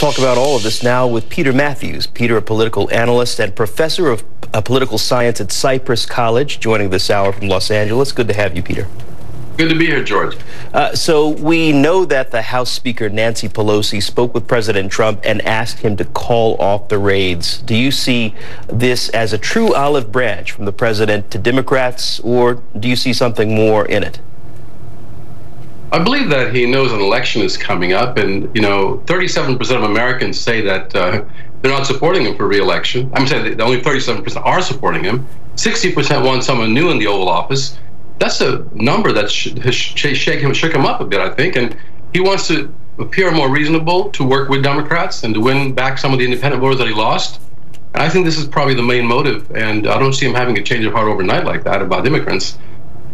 Let's talk about all of this now with Peter Mathews. Peter, a political analyst and professor of political science at Cypress College, joining this hour from Los Angeles. Good to have you, Peter. Good to be here, George. So we know that the House Speaker, Nancy Pelosi, spoke with President Trump and asked him to call off the raids. Do you see this as a true olive branch from the president to Democrats, or do you see something more in it? I believe that he knows an election is coming up, and 37% of Americans say that they're not supporting him for re-election. I'm saying that only 37% are supporting him. 60% want someone new in the Oval Office. That's a number that shook him up a bit, I think, and he wants to appear more reasonable, to work with Democrats and to win back some of the independent voters that he lost. And I think this is probably the main motive, and I don't see him having a change of heart overnight like that about immigrants,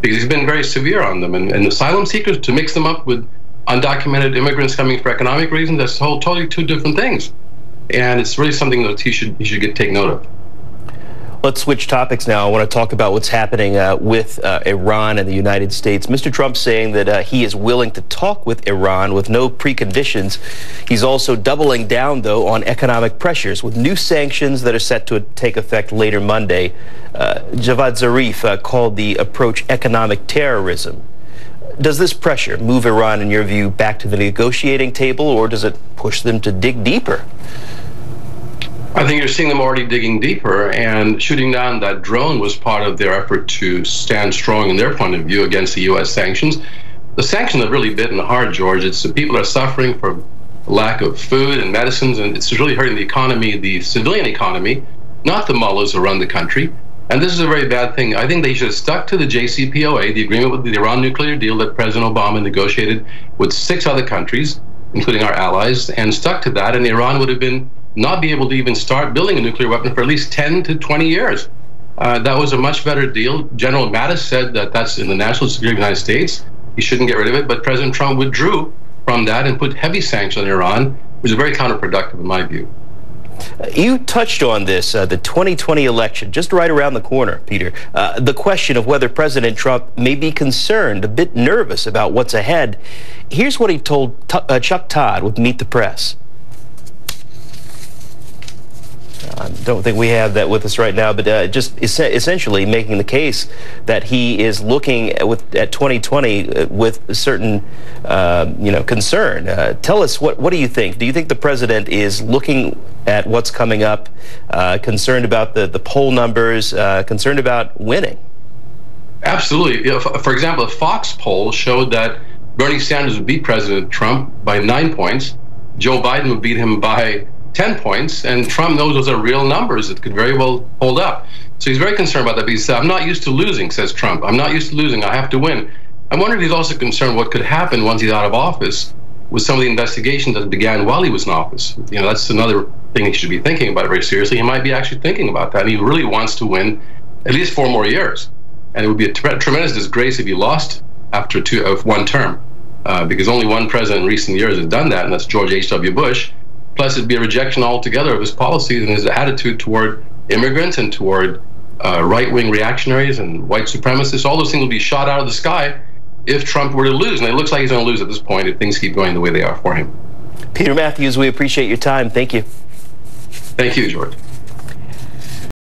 because he's been very severe on them. And asylum seekers, to mix them up with undocumented immigrants coming for economic reasons, that's totally two different things. And it's really something that he should take note of. Let's switch topics now. I want to talk about what's happening with Iran and the United States. Mr. Trump saying that he is willing to talk with Iran with no preconditions. He's also doubling down, though, on economic pressures with new sanctions that are set to take effect later Monday. Javad Zarif called the approach economic terrorism. Does this pressure move Iran, in your view, back to the negotiating table, or does it push them to dig deeper? I think you're seeing them already digging deeper, and shooting down that drone was part of their effort to stand strong in their point of view against the U.S. sanctions. The sanctions have really bitten hard, George. It's the people are suffering for lack of food and medicines, and it's really hurting the economy, the civilian economy, not the mullahs who run the country. And this is a very bad thing. I think they should have stuck to the JCPOA, the agreement with the Iran nuclear deal that President Obama negotiated with 6 other countries, including our allies, and stuck to that, and Iran would have not be able to even start building a nuclear weapon for at least 10 to 20 years. That was a much better deal. General Mattis said that that's in the national security of the United States. He shouldn't get rid of it, but President Trump withdrew from that and put heavy sanctions on Iran, which is very counterproductive in my view. You touched on this, the 2020 election, just right around the corner, Peter. The question of whether President Trump may be concerned, a bit nervous about what's ahead. Here's what he told Chuck Todd with Meet the Press. I don't think we have that with us right now, but just essentially making the case that he is looking at 2020 with a certain, concern. Tell us, what do you think? Do you think the president is looking at what's coming up, concerned about the poll numbers, concerned about winning? Absolutely. For example, a Fox poll showed that Bernie Sanders would beat President Trump by 9 points. Joe Biden would beat him by 10 points, and Trump knows those are real numbers that could very well hold up. So he's very concerned about that. But he said, I'm not used to losing, says Trump. I'm not used to losing. I have to win. I wonder if he's also concerned what could happen once he's out of office with some of the investigations that began while he was in office. That's another thing he should be thinking about very seriously. He might be actually thinking about that, and he really wants to win at least 4 more years. And it would be a tremendous disgrace if he lost after 1 term, because only one president in recent years has done that, and that's George H.W. Bush. Plus, it'd be a rejection altogether of his policies and his attitude toward immigrants and toward right-wing reactionaries and white supremacists. All those things will be shot out of the sky if Trump were to lose. And it looks like he's going to lose at this point if things keep going the way they are for him. Peter Mathews, we appreciate your time. Thank you. Thank you, George.